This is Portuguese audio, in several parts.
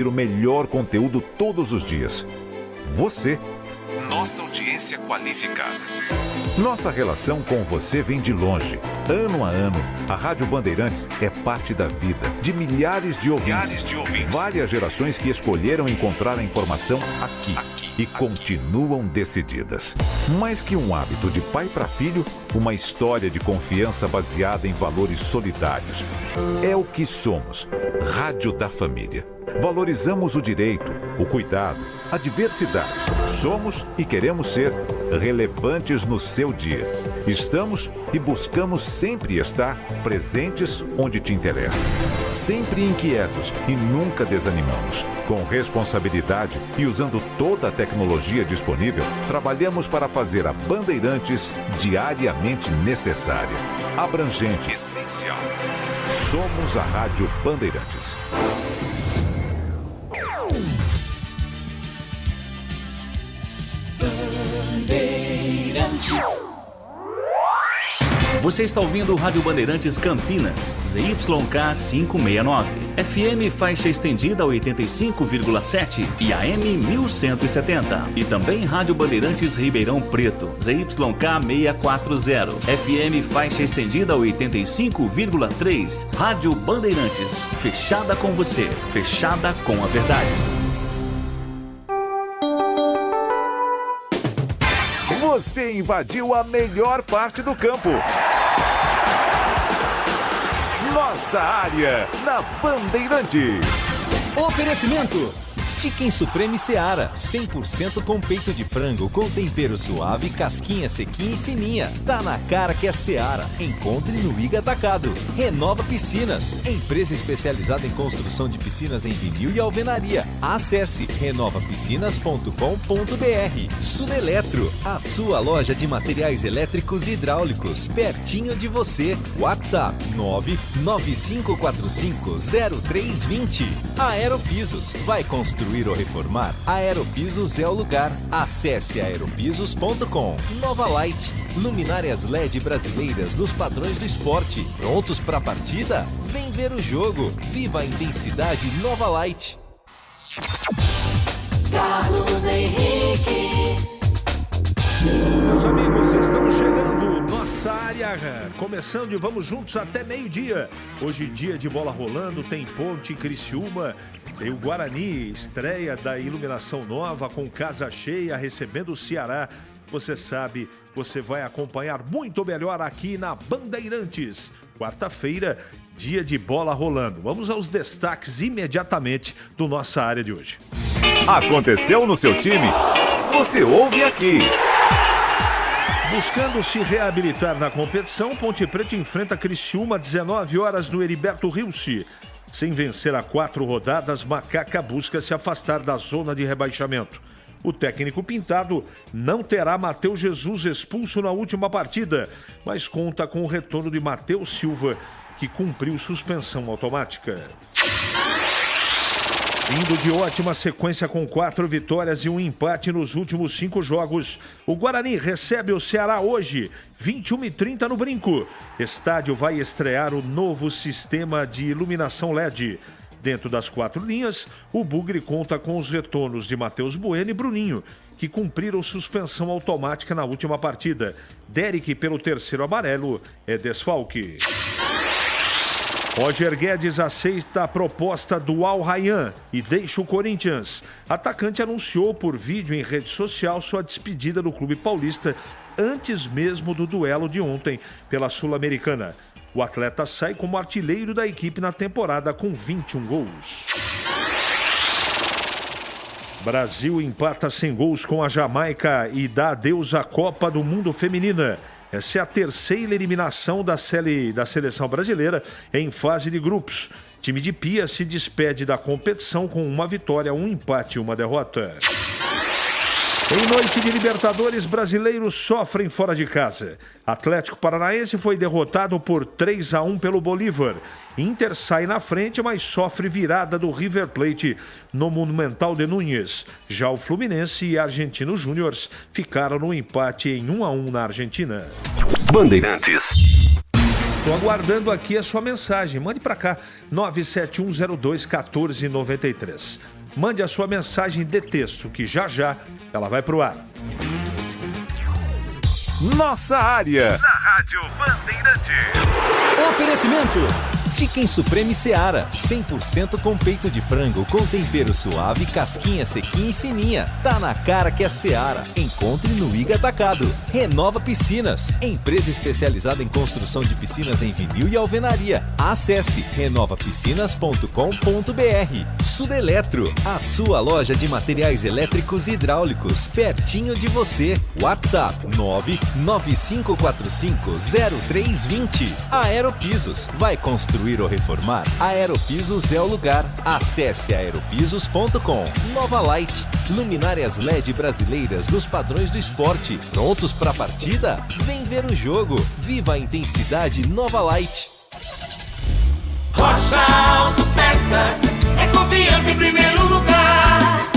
o melhor conteúdo todos os dias. Você, nossa audiência qualificada. Nossa relação com você vem de longe. Ano a ano, a Rádio Bandeirantes é parte da vida de milhares de ouvintes. Várias gerações que escolheram encontrar a informação aqui e continuam decididas. Mais que um hábito de pai para filho, uma história de confiança baseada em valores solidários. É o que somos. Rádio da Família. Valorizamos o direito, o cuidado, a diversidade. Somos e queremos ser relevantes no seu dia. Estamos e buscamos sempre estar presentes onde te interessa. Sempre inquietos e nunca desanimamos. Com responsabilidade e usando toda a tecnologia disponível, trabalhamos para fazer a Bandeirantes diariamente necessária, abrangente, essencial. Somos a Rádio Bandeirantes. Você está ouvindo o Rádio Bandeirantes Campinas, ZYK 569, FM faixa estendida 85,7 e AM 1170. E também Rádio Bandeirantes Ribeirão Preto, ZYK 640, FM faixa estendida 85,3. Rádio Bandeirantes, fechada com você, fechada com a verdade. Você invadiu a melhor parte do campo. Nossa área, na Bandeirantes. Oferecimento: Chicken Supreme Seara, 100% com peito de frango, com tempero suave, casquinha sequinha e fininha. Tá na cara que é Seara. Encontre no Iga Atacado. Renova Piscinas, empresa especializada em construção de piscinas em vinil e alvenaria. Acesse renovapiscinas.com.br. Suneletro, a sua loja de materiais elétricos e hidráulicos, pertinho de você. WhatsApp 995450320. Aeropisos, vai construir ou reformar? Aeropisos é o lugar. Acesse aeropisos.com. Nova Light, luminárias LED brasileiras nos padrões do esporte. Prontos para a partida? Vem ver o jogo. Viva a intensidade Nova Light. Carlos Henrique. Meus amigos, estamos chegando, nossa área, começando e vamos juntos até meio-dia. Hoje, dia de bola rolando, tem Ponte Criciúma, tem o Guarani, estreia da iluminação nova com casa cheia, recebendo o Ceará. Você sabe, você vai acompanhar muito melhor aqui na Bandeirantes. Quarta-feira, dia de bola rolando. Vamos aos destaques imediatamente do nossa área de hoje. Aconteceu no seu time? Você ouve aqui. Buscando se reabilitar na competição, Ponte Preta enfrenta Criciúma às 19 horas no Heriberto Rilse. Sem vencer a 4 rodadas, Macaca busca se afastar da zona de rebaixamento. O técnico pintado não terá Matheus Jesus expulso na última partida, mas conta com o retorno de Matheus Silva, que cumpriu suspensão automática. Indo de ótima sequência com 4 vitórias e um empate nos últimos 5 jogos, o Guarani recebe o Ceará hoje, 21h30 no Brinco. Estádio vai estrear o novo sistema de iluminação LED. Dentro das 4 linhas, o Bugre conta com os retornos de Matheus Bueno e Bruninho, que cumpriram suspensão automática na última partida. Derek, pelo terceiro amarelo, é desfalque. Roger Guedes aceita a proposta do Al Rayyan e deixa o Corinthians. Atacante anunciou por vídeo em rede social sua despedida do clube paulista antes mesmo do duelo de ontem pela Sul-Americana. O atleta sai como artilheiro da equipe na temporada com 21 gols. Brasil empata sem gols com a Jamaica e dá adeus à Copa do Mundo Feminina. Essa é a terceira eliminação da seleção brasileira em fase de grupos. Time de Pia se despede da competição com uma vitória, um empate e uma derrota. Em noite de Libertadores, brasileiros sofrem fora de casa. Atlético Paranaense foi derrotado por 3-1 pelo Bolívar. Inter sai na frente, mas sofre virada do River Plate no Monumental de Núñez. Já o Fluminense e Argentinos Júniors ficaram no empate em 1-1 na Argentina. Bandeirantes. Estou aguardando aqui a sua mensagem. Mande para cá, 971021493. Mande a sua mensagem de texto, que já ela vai pro ar. Nossa área, na Rádio Bandeirantes. Oferecimento: Chicken Supreme Seara, 100% com peito de frango, com tempero suave, casquinha sequinha e fininha. Tá na cara que é Seara. Encontre no Iga Atacado. Renova Piscinas, empresa especializada em construção de piscinas em vinil e alvenaria. Acesse renovapiscinas.com.br. Sudeletro, a sua loja de materiais elétricos e hidráulicos, pertinho de você. WhatsApp 995450320. Aeropisos, vai construir ou reformar? Aeropisos é o lugar. Acesse aeropisos.com. Nova Light, luminárias LED brasileiras nos padrões do esporte. Prontos para a partida? Vem ver o jogo. Viva a intensidade Nova Light. Rocha Autopeças é confiança em primeiro lugar.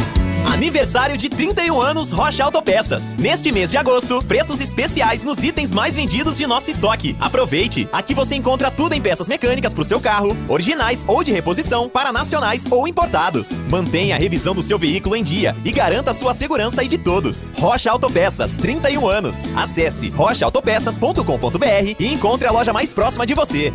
Aniversário de 31 anos Rocha Autopeças. Neste mês de agosto, preços especiais nos itens mais vendidos de nosso estoque. Aproveite! Aqui você encontra tudo em peças mecânicas para o seu carro, originais ou de reposição, para nacionais ou importados. Mantenha a revisão do seu veículo em dia e garanta a sua segurança e de todos. Rocha Autopeças, 31 anos. Acesse rochaautopeças.com.br e encontre a loja mais próxima de você.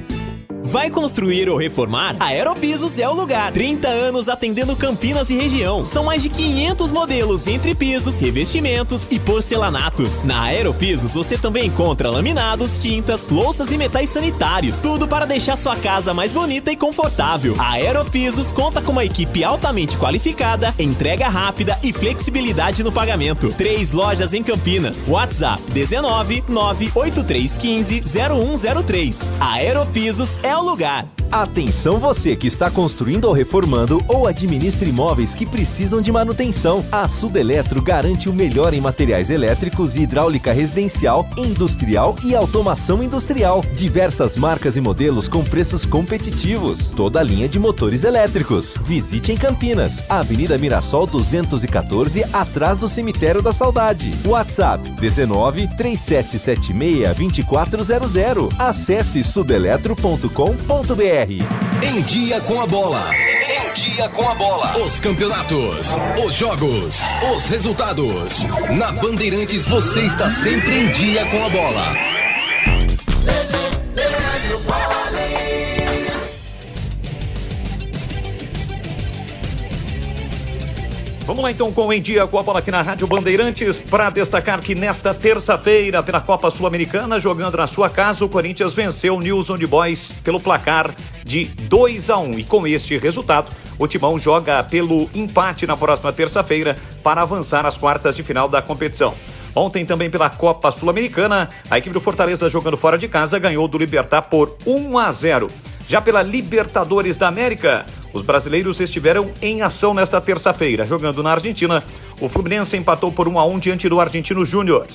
Vai construir ou reformar? A Aeropisos é o lugar. 30 anos atendendo Campinas e região. São mais de 500 modelos entre pisos, revestimentos e porcelanatos. Na Aeropisos você também encontra laminados, tintas, louças e metais sanitários. Tudo para deixar sua casa mais bonita e confortável. A Aeropisos conta com uma equipe altamente qualificada, entrega rápida e flexibilidade no pagamento. 3 lojas em Campinas. WhatsApp 19 98315 0103. A Aeropisos é o lugar. Atenção você que está construindo ou reformando ou administra imóveis que precisam de manutenção. A Sudeletro garante o melhor em materiais elétricos e hidráulica residencial, industrial e automação industrial. Diversas marcas e modelos com preços competitivos. Toda a linha de motores elétricos. Visite em Campinas, Avenida Mirassol 214, atrás do Cemitério da Saudade. WhatsApp 19 3776 2400. Acesse sudeletro.com.br. Em Dia com a Bola. Em Dia com a Bola. Os campeonatos, os jogos, os resultados. Na Bandeirantes você está sempre em dia com a bola. Vamos lá então com o Em Dia com a Bola aqui na Rádio Bandeirantes, para destacar que nesta terça-feira, pela Copa Sul-Americana, jogando na sua casa, o Corinthians venceu o News Old Boys pelo placar de 2-1. E com este resultado, o Timão joga pelo empate na próxima terça-feira para avançar às quartas de final da competição. Ontem também pela Copa Sul-Americana, a equipe do Fortaleza, jogando fora de casa, ganhou do Libertad por 1-0. Já pela Libertadores da América, os brasileiros estiveram em ação nesta terça-feira. Jogando na Argentina, o Fluminense empatou por 1-1 diante do Argentino Júnior.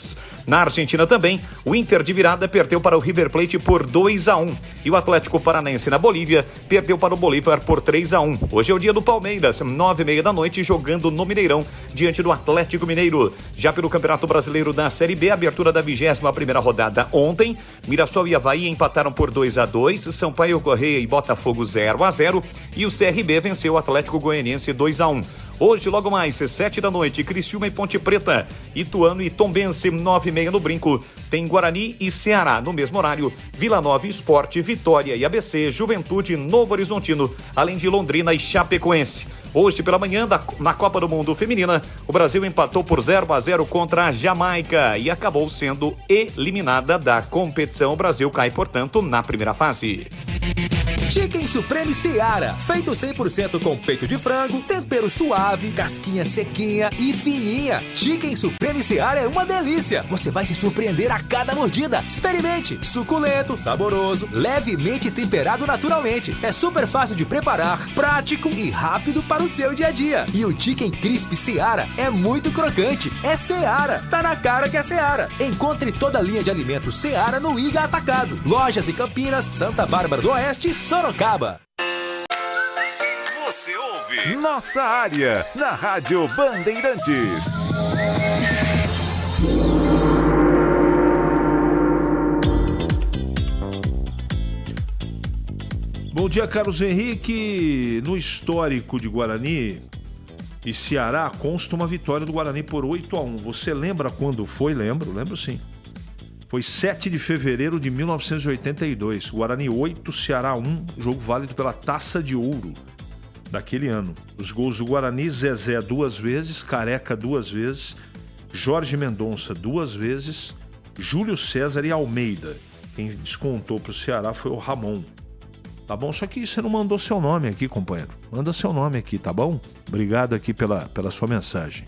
Na Argentina também, o Inter de virada perdeu para o River Plate por 2-1. E o Atlético Paranaense na Bolívia perdeu para o Bolívar por 3-1. Hoje é o dia do Palmeiras, 9h30 da noite, jogando no Mineirão diante do Atlético Mineiro. Já pelo Campeonato Brasileiro da Série B, abertura da 21ª rodada ontem, Mirassol e Avaí empataram por 2-2, Sampaio Correia e Botafogo 0-0 e o CRB venceu o Atlético Goianiense 2-1. Hoje, logo mais, 7 da noite, Criciúma e Ponte Preta, Ituano e Tombense, 9h30 no Brinco. Tem Guarani e Ceará. No mesmo horário, Vila Nova e Sport, Vitória e ABC, Juventude, Novo Horizontino, além de Londrina e Chapecoense. Hoje pela manhã, na Copa do Mundo Feminina, o Brasil empatou por 0-0 contra a Jamaica e acabou sendo eliminada da competição. O Brasil cai, portanto, na primeira fase. Chicken Supreme Seara, feito 100% com peito de frango, tempero suave, casquinha sequinha e fininha. Chicken Supreme Seara é uma delícia. Você vai se surpreender a cada mordida. Experimente. Suculento, saboroso, levemente temperado naturalmente. É super fácil de preparar, prático e rápido para o seu dia a dia. E o Chicken Crisp Seara é muito crocante. É Seara. Tá na cara que é Seara. Encontre toda a linha de alimentos Seara no Iga Atacado. Lojas em Campinas, Santa Bárbara do Oeste e Sorocaba. Você ouve Nossa Área na Rádio Bandeirantes. Bom dia, Carlos Henrique. No histórico de Guarani e Ceará, consta uma vitória do Guarani por 8-1. Você lembra quando foi? Lembro sim. Foi 7 de fevereiro de 1982. Guarani 8, Ceará 1, jogo válido pela Taça de Ouro daquele ano. Os gols do Guarani, Zezé 2 vezes, Careca 2 vezes, Jorge Mendonça 2 vezes, Júlio César e Almeida. Quem descontou para o Ceará foi o Ramon. Tá bom? Só que você não mandou seu nome aqui, companheiro. Manda seu nome aqui, tá bom? Obrigado aqui pela sua mensagem.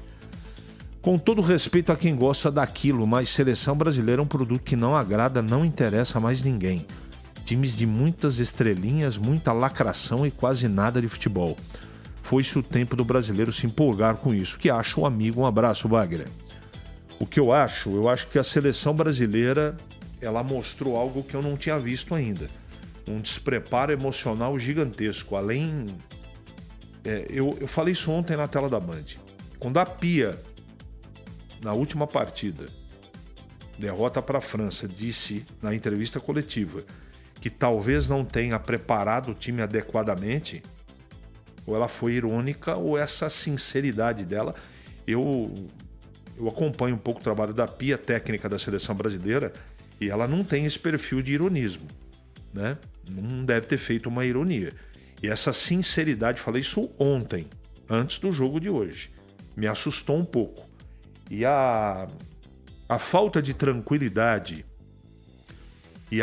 Com todo respeito a quem gosta daquilo, mas seleção brasileira é um produto que não agrada, não interessa a mais ninguém. Times de muitas estrelinhas, muita lacração e quase nada de futebol. Foi-se o tempo do brasileiro se empolgar com isso. O que acha o amigo? Um abraço, Wagner. O que eu acho que a seleção brasileira, ela mostrou algo que eu não tinha visto ainda. Um despreparo emocional gigantesco. Além... Eu falei isso ontem na tela da Band. Quando a Pia, na última partida, derrota para a França, disse na entrevista coletiva que talvez não tenha preparado o time adequadamente, ou ela foi irônica, ou essa sinceridade dela. Eu acompanho um pouco o trabalho da Pia, técnica da seleção brasileira, e ela não tem esse perfil de ironismo, né? Não deve ter feito uma ironia. E essa sinceridade, falei isso ontem, antes do jogo de hoje, me assustou um pouco. E a falta de tranquilidade e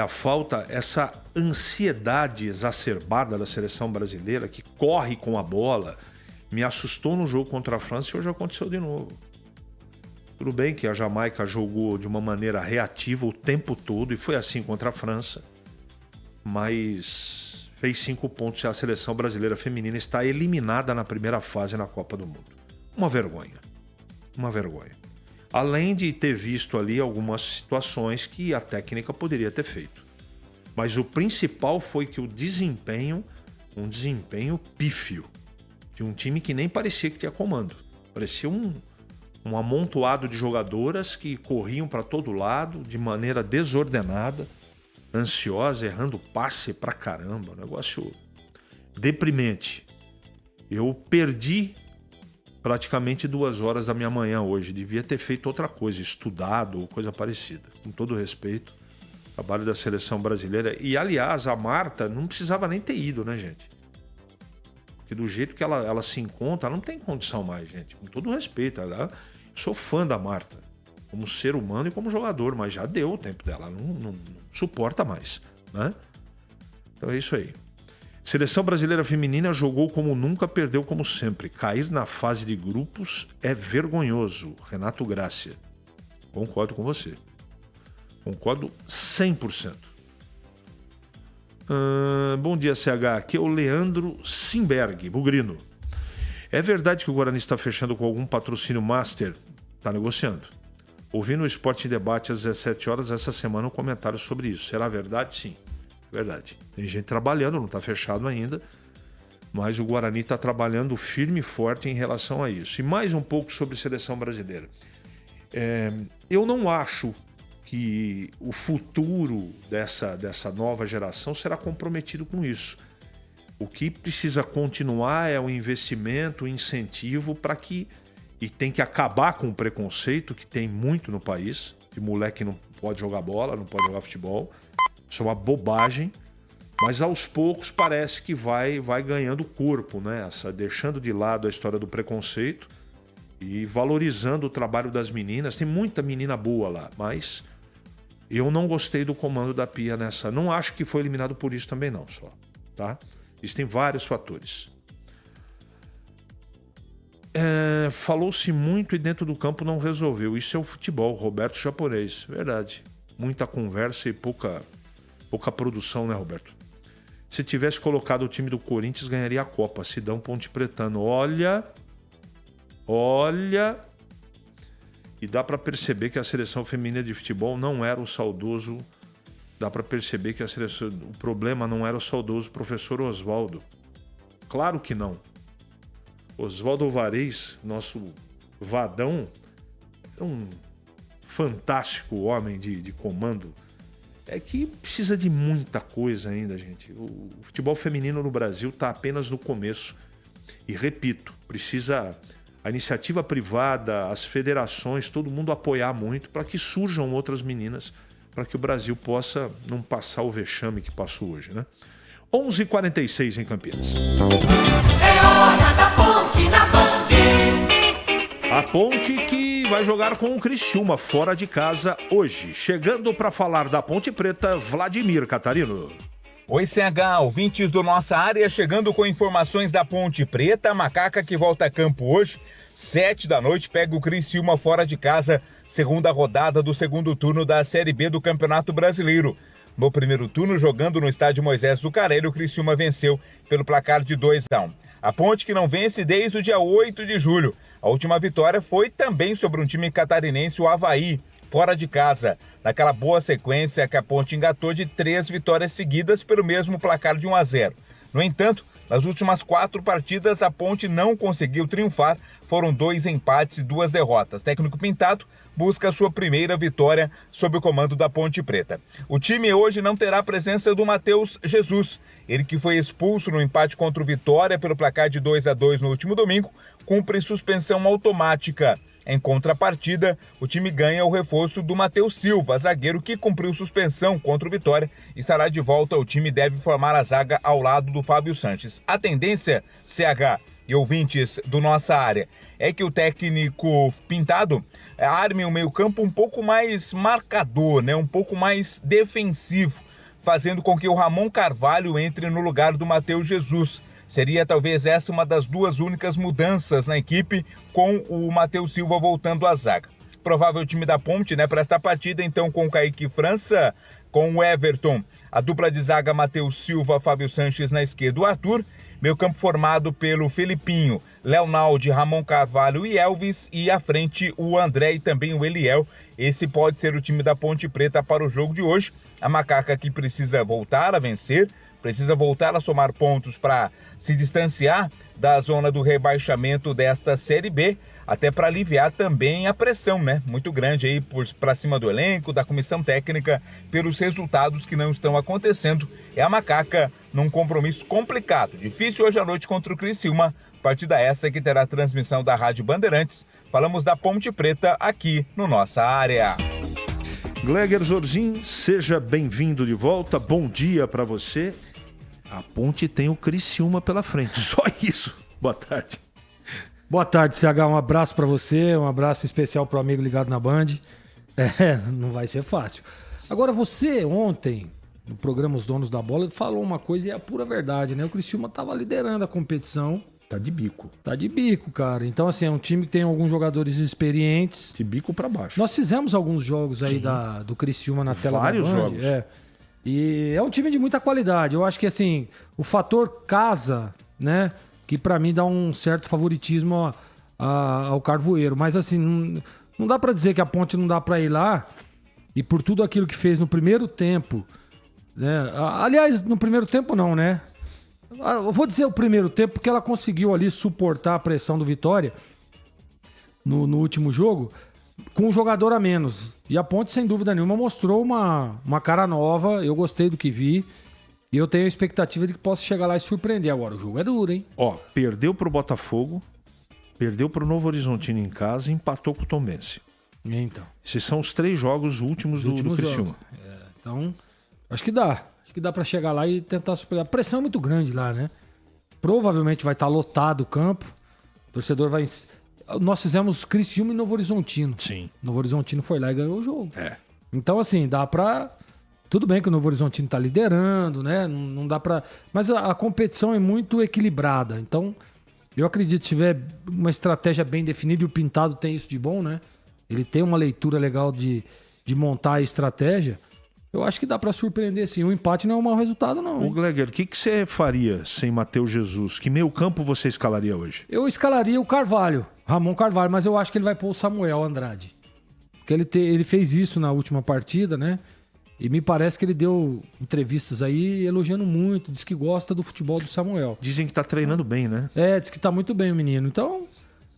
essa ansiedade exacerbada da seleção brasileira, que corre com a bola, me assustou no jogo contra a França e hoje aconteceu de novo. Tudo bem que a Jamaica jogou de uma maneira reativa o tempo todo e foi assim contra a França, mas fez 5 pontos e a seleção brasileira feminina está eliminada na primeira fase na Copa do Mundo. Uma vergonha. Além de ter visto ali algumas situações que a técnica poderia ter feito. Mas o principal foi que um desempenho pífio, de um time que nem parecia que tinha comando. Parecia um amontoado de jogadoras que corriam para todo lado, de maneira desordenada, ansiosa, errando passe pra caramba. Um negócio deprimente. Eu perdi praticamente 2 horas da minha manhã hoje. Devia ter feito outra coisa, estudado ou coisa parecida. Com todo respeito, trabalho da seleção brasileira. E, aliás, a Marta não precisava nem ter ido, né, gente? Porque do jeito que ela se encontra, ela não tem condição mais, gente. Com todo respeito. Eu sou fã da Marta, como ser humano e como jogador, mas já deu o tempo dela. Não suporta mais, né? Então é isso aí. Seleção brasileira feminina jogou como nunca, perdeu como sempre. Cair na fase de grupos é vergonhoso. Renato Grácia. Concordo com você. Concordo 100%. Bom dia, CH. Aqui é o Leandro Simberg, Bugrino. É verdade que o Guarani está fechando com algum patrocínio master? Está negociando. Ouvi no Esporte em Debate às 17 horas essa semana um comentário sobre isso. Será verdade? Sim. Verdade. Tem gente trabalhando, não está fechado ainda, mas o Guarani está trabalhando firme e forte em relação a isso. E mais um pouco sobre seleção brasileira. Eu não acho que o futuro dessa nova geração será comprometido com isso. O que precisa continuar é o investimento, o incentivo para que... E tem que acabar com o preconceito que tem muito no país, de moleque não pode jogar bola, não pode jogar futebol. Isso é uma bobagem, mas aos poucos parece que vai ganhando corpo, né? Deixando de lado a história do preconceito e valorizando o trabalho das meninas. Tem muita menina boa lá, mas eu não gostei do comando da Pia nessa. Não acho que foi eliminado por isso também não, só, tá? Existem vários fatores. Falou-se muito e dentro do campo não resolveu. Isso é o futebol, Roberto Japonês. Verdade. Muita conversa e pouca produção, né, Roberto? Se tivesse colocado o time do Corinthians, ganharia a Copa. Sidão Ponte Pretano. Olha. E dá para perceber que a seleção feminina de futebol não era o saudoso. Dá para perceber que o problema não era o saudoso professor Oswaldo. Claro que não. Oswaldo Alvarez, nosso Vadão, é um fantástico homem de comando é que precisa de muita coisa ainda, gente. O futebol feminino no Brasil está apenas no começo. E repito, precisa a iniciativa privada, as federações, todo mundo apoiar muito para que surjam outras meninas, para que o Brasil possa não passar o vexame que passou hoje, né? 11h46 em Campinas. É hora da Ponte na Band. A Ponte que vai jogar com o Criciúma fora de casa hoje. Chegando para falar da Ponte Preta, Vladimir Catarino. Oi, CH, ouvintes do Nossa Área, chegando com informações da Ponte Preta, a Macaca que volta a campo hoje, 19h, pega o Criciúma fora de casa, segunda rodada do segundo turno da Série B do Campeonato Brasileiro. No primeiro turno, jogando no estádio Moisés Zucarelli, o Criciúma venceu pelo placar de 2-1. A Ponte que não vence desde o dia 8 de julho. A última vitória foi também sobre um time catarinense, o Avaí, fora de casa. Naquela boa sequência que a Ponte engatou de 3 vitórias seguidas pelo mesmo placar de 1-0. No entanto, nas últimas 4 partidas, a Ponte não conseguiu triunfar. Foram 2 empates e 2 derrotas. Técnico Pintado busca a sua primeira vitória sob o comando da Ponte Preta. O time hoje não terá a presença do Matheus Jesus. Ele que foi expulso no empate contra o Vitória pelo placar de 2-2 no último domingo, cumpre suspensão automática. Em contrapartida, o time ganha o reforço do Matheus Silva, zagueiro que cumpriu suspensão contra o Vitória, estará de volta ao time e deve formar a zaga ao lado do Fábio Sanches. A tendência, CH e ouvintes do Nossa Área, é que o técnico Pintado arme o meio-campo um pouco mais marcador, né? Um pouco mais defensivo, fazendo com que o Ramon Carvalho entre no lugar do Matheus Jesus. Seria talvez essa uma das 2 únicas mudanças na equipe, com o Matheus Silva voltando à zaga. Provável time da Ponte, né, para esta partida, então, com o Kaique França, com o Everton, a dupla de zaga Matheus Silva, Fábio Sanches na esquerda, o Arthur, meio campo formado pelo Felipinho, Leonaldi, Ramon Carvalho e Elvis, e à frente o André e também o Eliel. Esse pode ser o time da Ponte Preta para o jogo de hoje. A Macaca que precisa voltar a vencer, precisa voltar a somar pontos para se distanciar da zona do rebaixamento desta Série B, até para aliviar também a pressão, né? Muito grande aí para cima do elenco, da comissão técnica, pelos resultados que não estão acontecendo. É a Macaca num compromisso complicado, difícil hoje à noite contra o Criciúma, partida essa que terá transmissão da Rádio Bandeirantes. Falamos da Ponte Preta aqui no Nossa Área. Gleger Zorzin, seja bem-vindo de volta, bom dia para você. A Ponte tem o Criciúma pela frente, só isso. Boa tarde. Boa tarde, CH, um abraço para você, um abraço especial pro amigo ligado na Band. Não vai ser fácil. Agora, você ontem, no programa Os Donos da Bola, falou uma coisa e é a pura verdade, né? O Criciúma tava liderando a competição. Tá de bico. Tá de bico, cara. Então, assim, é um time que tem alguns jogadores experientes. De bico para baixo. Nós fizemos alguns jogos aí do Criciúma na tela da Band. Vários jogos. E é um time de muita qualidade. Eu acho que, assim, o fator casa, né? Que pra mim dá um certo favoritismo ao Carvoeiro. Mas, assim, não dá pra dizer que a Ponte não dá pra ir lá. E por tudo aquilo que fez no primeiro tempo, né? Aliás, no primeiro tempo não, né? Eu vou dizer o primeiro tempo porque ela conseguiu ali suportar a pressão do Vitória no último jogo com um jogador a menos. E a Ponte, sem dúvida nenhuma, mostrou uma cara nova. Eu gostei do que vi. E eu tenho a expectativa de que possa chegar lá e surpreender. Agora, o jogo é duro, hein? Perdeu pro Botafogo, perdeu pro Novo Horizontino em casa e empatou com o Tombense. Então. Esses são os 3 jogos últimos do Criciúma. Então, acho que dá. Acho que dá pra chegar lá e tentar superar. A pressão é muito grande lá, né? Provavelmente vai estar lotado o campo. O torcedor vai... Nós fizemos Criciúma e Novo Horizontino. Sim. Novo Horizontino foi lá e ganhou o jogo. Então, assim, dá pra... Tudo bem que o Novo Horizontino tá liderando, né? Não dá pra... Mas a competição é muito equilibrada. Então, eu acredito que se tiver uma estratégia bem definida, e o Pintado tem isso de bom, né? Ele tem uma leitura legal de montar a estratégia. Eu acho que dá pra surpreender, sim. O empate não é um mau resultado, não. O Gleger, o que você faria sem Matheus Jesus? Que meio campo você escalaria hoje? Eu escalaria o Carvalho, Ramon Carvalho, mas eu acho que ele vai pôr o Samuel Andrade. Porque ele fez isso na última partida, né? E me parece que ele deu entrevistas aí elogiando muito, diz que gosta do futebol do Samuel. Dizem que tá treinando bem, né? Diz que tá muito bem o menino. Então,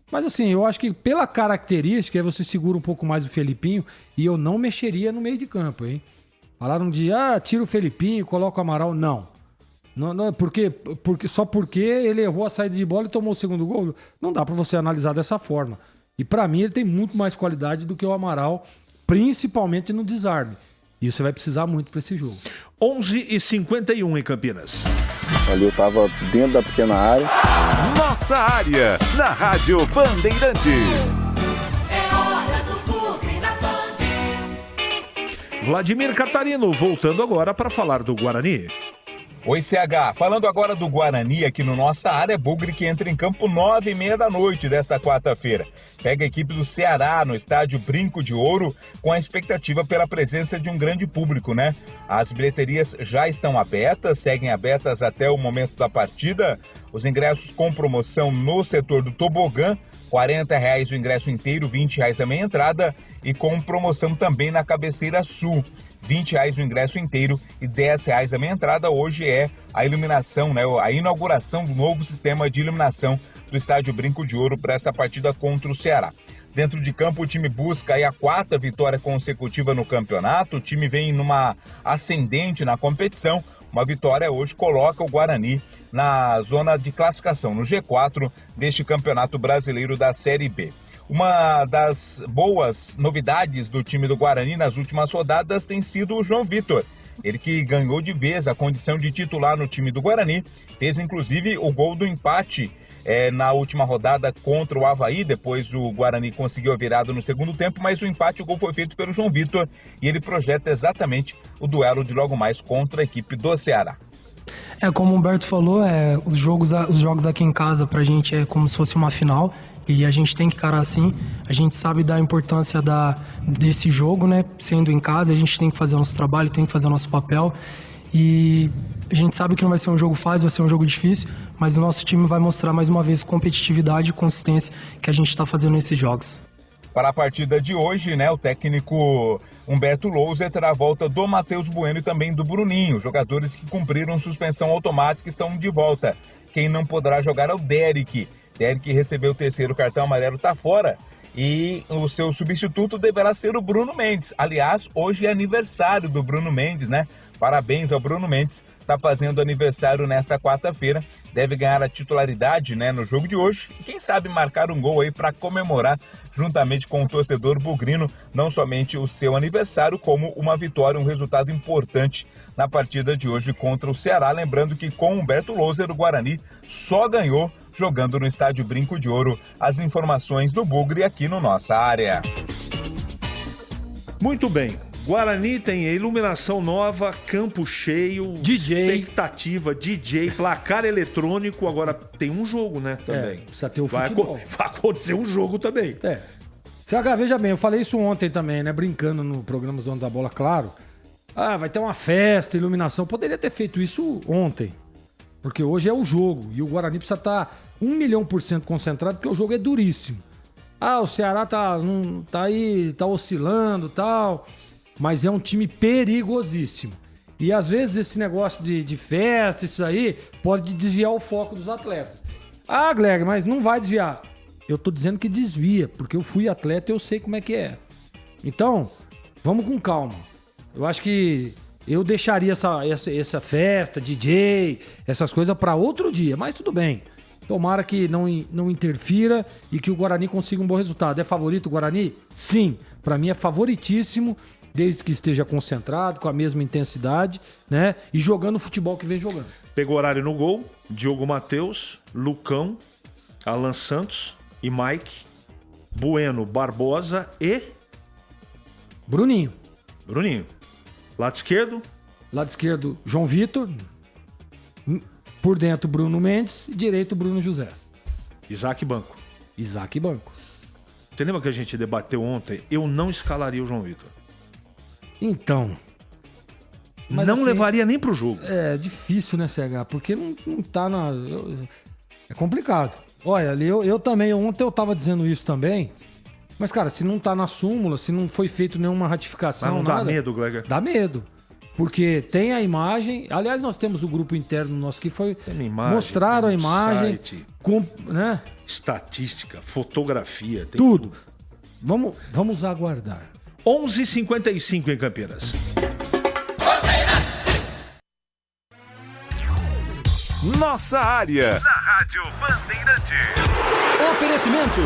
mas assim, eu acho que pela característica, aí você segura um pouco mais o Felipinho e eu não mexeria no meio de campo, hein? Falaram de, tira o Felipinho, coloca o Amaral. Não. Não, porque ele errou a saída de bola e tomou o segundo gol. Não dá pra você analisar dessa forma. E pra mim ele tem muito mais qualidade do que o Amaral, principalmente no desarme. E você vai precisar muito pra esse jogo. 11h51 em Campinas. Ali eu tava dentro da pequena área. Nossa área, na Rádio Bandeirantes. É hora do Bugre da Band. Vladimir Catarino, voltando agora para falar do Guarani. Oi, CH. Falando agora do Guarani aqui no Nossa Área, Bugre que entra em campo 9h30 da noite desta quarta-feira. Pega a equipe do Ceará no estádio Brinco de Ouro, com a expectativa pela presença de um grande público, né? As bilheterias já estão abertas, seguem abertas até o momento da partida. Os ingressos com promoção no setor do tobogã, R$40 o ingresso inteiro, R$20 a meia entrada, e com promoção também na cabeceira sul. R$20 o ingresso inteiro e R$10 a meia entrada. Hoje é a iluminação, né? A inauguração do novo sistema de iluminação do estádio Brinco de Ouro para esta partida contra o Ceará. Dentro de campo, o time busca aí a 4ª vitória consecutiva no campeonato. O time vem numa ascendente na competição. Uma vitória hoje coloca o Guarani na zona de classificação, no G4 deste Campeonato Brasileiro da Série B. Uma das boas novidades do time do Guarani nas últimas rodadas tem sido o João Vitor. Ele que ganhou de vez a condição de titular no time do Guarani, fez inclusive o gol do empate na última rodada contra o Avaí. Depois o Guarani conseguiu a virada no segundo tempo, mas o empate, o gol foi feito pelo João Vitor e ele projeta exatamente o duelo de logo mais contra a equipe do Ceará. Como o Humberto falou, os jogos aqui em casa pra gente é como se fosse uma final. E a gente tem que encarar assim, a gente sabe da importância desse jogo, né? Sendo em casa, a gente tem que fazer o nosso trabalho, tem que fazer o nosso papel. E a gente sabe que não vai ser um jogo fácil, vai ser um jogo difícil, mas o nosso time vai mostrar mais uma vez competitividade e consistência que a gente está fazendo nesses jogos. Para a partida de hoje, né, o técnico Humberto Louser terá a volta do Matheus Bueno e também do Bruninho. Jogadores que cumpriram suspensão automática estão de volta. Quem não poderá jogar é o Derek. Derek recebeu o 3º cartão amarelo, está fora. E o seu substituto deverá ser o Bruno Mendes. Aliás, hoje é aniversário do Bruno Mendes, né? Parabéns ao Bruno Mendes, está fazendo aniversário nesta quarta-feira. Deve ganhar a titularidade, né, no jogo de hoje. E quem sabe marcar um gol aí para comemorar juntamente com o torcedor bugrino, não somente o seu aniversário, como uma vitória, um resultado importante na partida de hoje contra o Ceará. Lembrando que com Humberto Louser, o Guarani só ganhou jogando no estádio Brinco de Ouro. As informações do Bugre aqui no Nossa Área. Muito bem. Guarani tem iluminação nova, campo cheio, DJ, expectativa, DJ, placar eletrônico. Agora tem um jogo, né? Também. Precisa ter o futebol. Vai acontecer um jogo também. CH, veja bem, eu falei isso ontem também, né? Brincando no programa dos Donos da Bola, claro. Vai ter uma festa, iluminação. Poderia ter feito isso ontem. Porque hoje é o jogo. E o Guarani precisa estar 1.000.000% concentrado, porque o jogo é duríssimo. O Ceará tá aí, tá oscilando e tal. Mas é um time perigosíssimo. E às vezes esse negócio de festa, isso aí, pode desviar o foco dos atletas. Gleg, mas não vai desviar. Eu tô dizendo que desvia, porque eu fui atleta e eu sei como é que é. Então, vamos com calma. Eu acho que eu deixaria essa festa, DJ, essas coisas para outro dia, mas tudo bem. Tomara que não interfira e que o Guarani consiga um bom resultado. É favorito o Guarani? Sim, para mim é favoritíssimo, desde que esteja concentrado, com a mesma intensidade, né? E jogando o futebol que vem jogando. Pegou horário no gol, Diogo Matheus, Lucão, Alan Santos e Mike, Bueno, Barbosa e... Bruninho. Lado esquerdo? Lado esquerdo, João Vitor. Por dentro, Bruno Mendes. E direito, Bruno José. Isaac Banco. Você lembra que a gente debateu ontem? Eu não escalaria o João Vitor. Então. Mas não assim, levaria nem pro jogo. É difícil, né, CH? Porque não tá na... É complicado. Olha, ali eu também... Ontem eu tava dizendo isso também. Mas, cara, se não tá na súmula, se não foi feito nenhuma ratificação... Mas não dá medo, Gleger? Dá medo. Porque tem a imagem... Aliás, nós temos o grupo interno nosso que foi... Tem imagem, mostraram a imagem... Site, né? Estatística, fotografia... Tem tudo. Vamos aguardar. 11h55 em Campinas. Nossa área, na Rádio Bandeirantes. Oferecimento: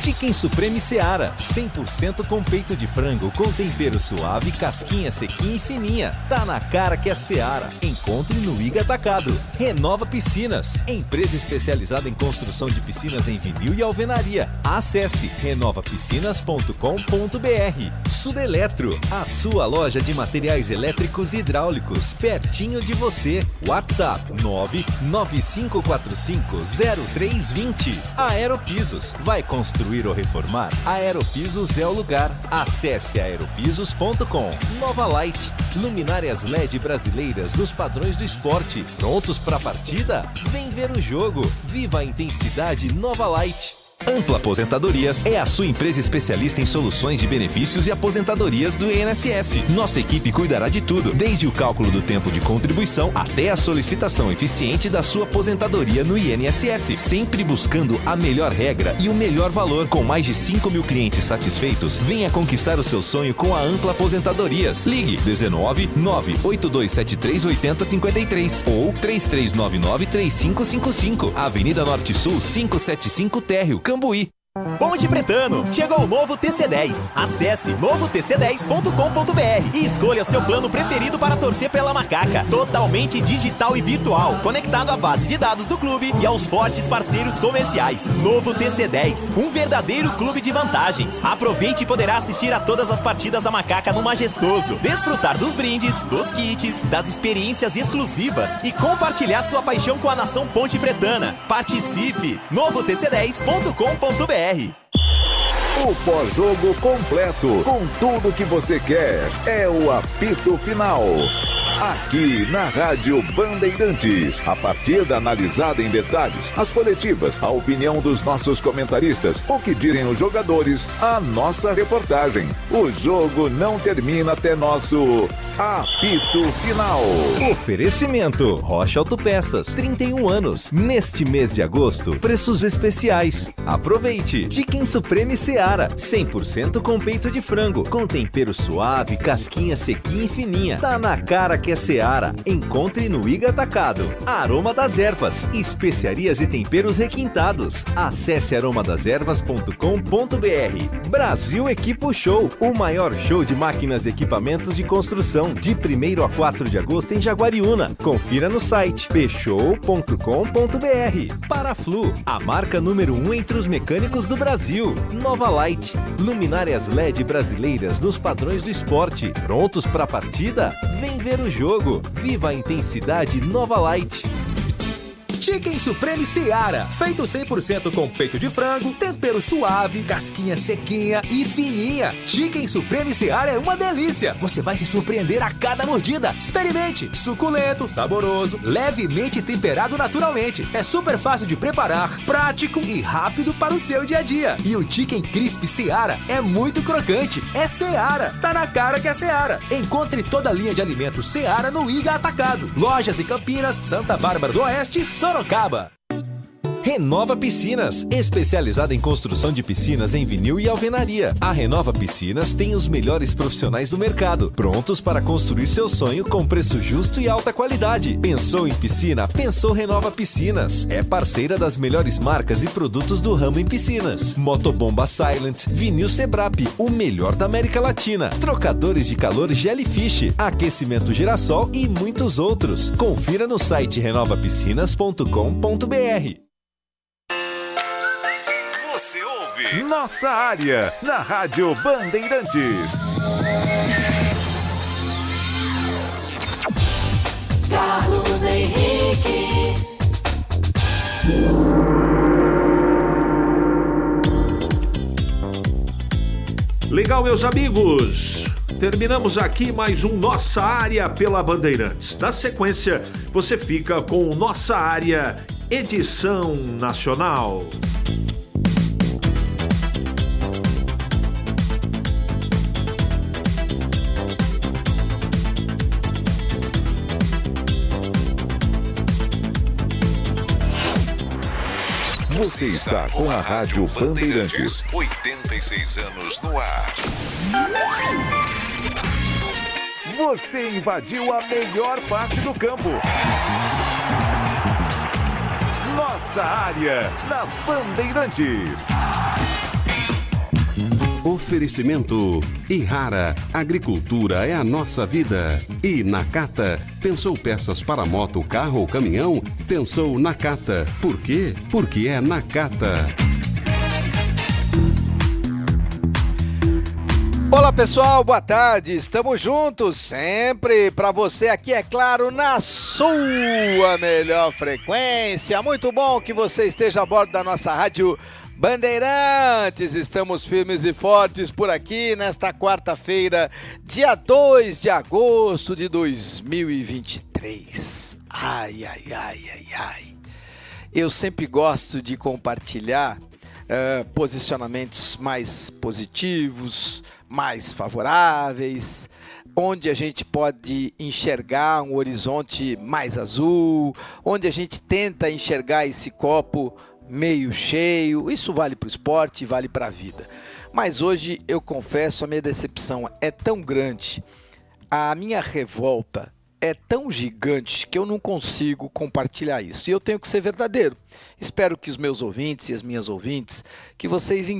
Chicken Supreme Seara, 100% com peito de frango, com tempero suave, casquinha sequinha e fininha. Tá na cara que é Seara. Encontre no Iga Atacado. Renova Piscinas, empresa especializada em construção de piscinas em vinil e alvenaria. Acesse renovapiscinas.com.br. Sudeletro, a sua loja de materiais elétricos e hidráulicos, pertinho de você. WhatsApp 995450320. Aeropisos, vai construir ou reformar? Aeropisos é o lugar. Acesse aeropisos.com. Nova Light, luminárias LED brasileiras nos padrões do esporte. Prontos para a partida? Vem ver o jogo. Viva a intensidade Nova Light. Ampla Aposentadorias é a sua empresa especialista em soluções de benefícios e aposentadorias do INSS. Nossa equipe cuidará de tudo, desde o cálculo do tempo de contribuição até a solicitação eficiente da sua aposentadoria no INSS, sempre buscando a melhor regra e o melhor valor. Com mais de 5 mil clientes satisfeitos, venha conquistar o seu sonho com a Ampla Aposentadorias. Ligue 19 98273 8053 ou 3399 3555, Avenida Norte Sul 575 Térreo, Cambuí. Ponte Pretano, chegou o novo TC10. Acesse novotc10.com.br e escolha seu plano preferido para torcer pela Macaca. Totalmente digital e virtual, conectado à base de dados do clube e aos fortes parceiros comerciais. Novo TC10, um verdadeiro clube de vantagens. Aproveite e poderá assistir a todas as partidas da Macaca no Majestoso, desfrutar dos brindes, dos kits, das experiências exclusivas e compartilhar sua paixão com a nação Ponte Pretana. Participe! novotc10.com.br. O pós-jogo completo, com tudo que você quer, é o apito final. Aqui na Rádio Bandeirantes, a partida analisada em detalhes, as coletivas, a opinião dos nossos comentaristas, o que direm os jogadores, a nossa reportagem. O jogo não termina até nosso apito final. Oferecimento: Rocha Autopeças, 31 anos. Neste mês de agosto, preços especiais. Aproveite! Chicken Supreme Seara, 100% com peito de frango, com tempero suave, casquinha sequinha e fininha. Tá na cara que é Seara. Encontre no Iga Atacado. Aroma das Ervas, especiarias e temperos requintados. Acesse aromadeservas.com.br. Brasil Equipo Show, o maior show de máquinas e equipamentos de construção, de 1º a 4 de agosto em Jaguariúna. Confira no site pshow.com.br. Paraflu, a marca número 1 entre os mecânicos do Brasil. Nova Light, luminárias LED brasileiras nos padrões do esporte. Prontos para a partida? Vem ver o jogo. Viva a intensidade Nova Light. Chicken Supreme Seara, feito 100% com peito de frango, tempero suave, casquinha sequinha e fininha. Chicken Supreme Seara é uma delícia. Você vai se surpreender a cada mordida. Experimente. Suculento, saboroso, levemente temperado naturalmente. É super fácil de preparar, prático e rápido para o seu dia a dia. E o Chicken Crisp Seara é muito crocante. É Seara. Tá na cara que é Seara. Encontre toda a linha de alimentos Seara no Iga Atacado. Lojas em Campinas, Santa Bárbara do Oeste e Sorocaba. Renova Piscinas, especializada em construção de piscinas em vinil e alvenaria. A Renova Piscinas tem os melhores profissionais do mercado, prontos para construir seu sonho com preço justo e alta qualidade. Pensou em piscina? Pensou Renova Piscinas. É parceira das melhores marcas e produtos do ramo em piscinas. Motobomba Silent, Vinil Sebrap, o melhor da América Latina. Trocadores de calor Jellyfish, aquecimento Girassol e muitos outros. Confira no site renovapiscinas.com.br. Você ouve Nossa Área, na Rádio Bandeirantes. Carlos Henrique. Legal, meus amigos. Terminamos aqui mais um Nossa Área pela Bandeirantes. Na sequência, você fica com o Nossa Área Edição Nacional. Você está com a Rádio Bandeirantes, 86 anos no ar. Você invadiu a melhor parte do campo. Nossa área, na Bandeirantes. Oferecimento Ihara, agricultura é a nossa vida. E Nakata, pensou peças para moto, carro ou caminhão? Pensou Nakata. Por quê? Porque é Nakata. Olá pessoal, boa tarde, estamos juntos sempre para você aqui, é claro, na sua melhor frequência. Muito bom que você esteja a bordo da nossa rádio Bandeirantes. Estamos firmes e fortes por aqui nesta quarta-feira, dia 2 de agosto de 2023. Ai, ai, ai, ai, ai. Eu sempre gosto de compartilhar posicionamentos mais positivos, mais favoráveis, onde a gente pode enxergar um horizonte mais azul, onde a gente tenta enxergar esse copo meio cheio. Isso vale para o esporte, vale para a vida. Mas hoje eu confesso, a minha decepção é tão grande, a minha revolta é tão gigante que eu não consigo compartilhar isso. E eu tenho que ser verdadeiro. Espero que os meus ouvintes e as minhas ouvintes, que vocês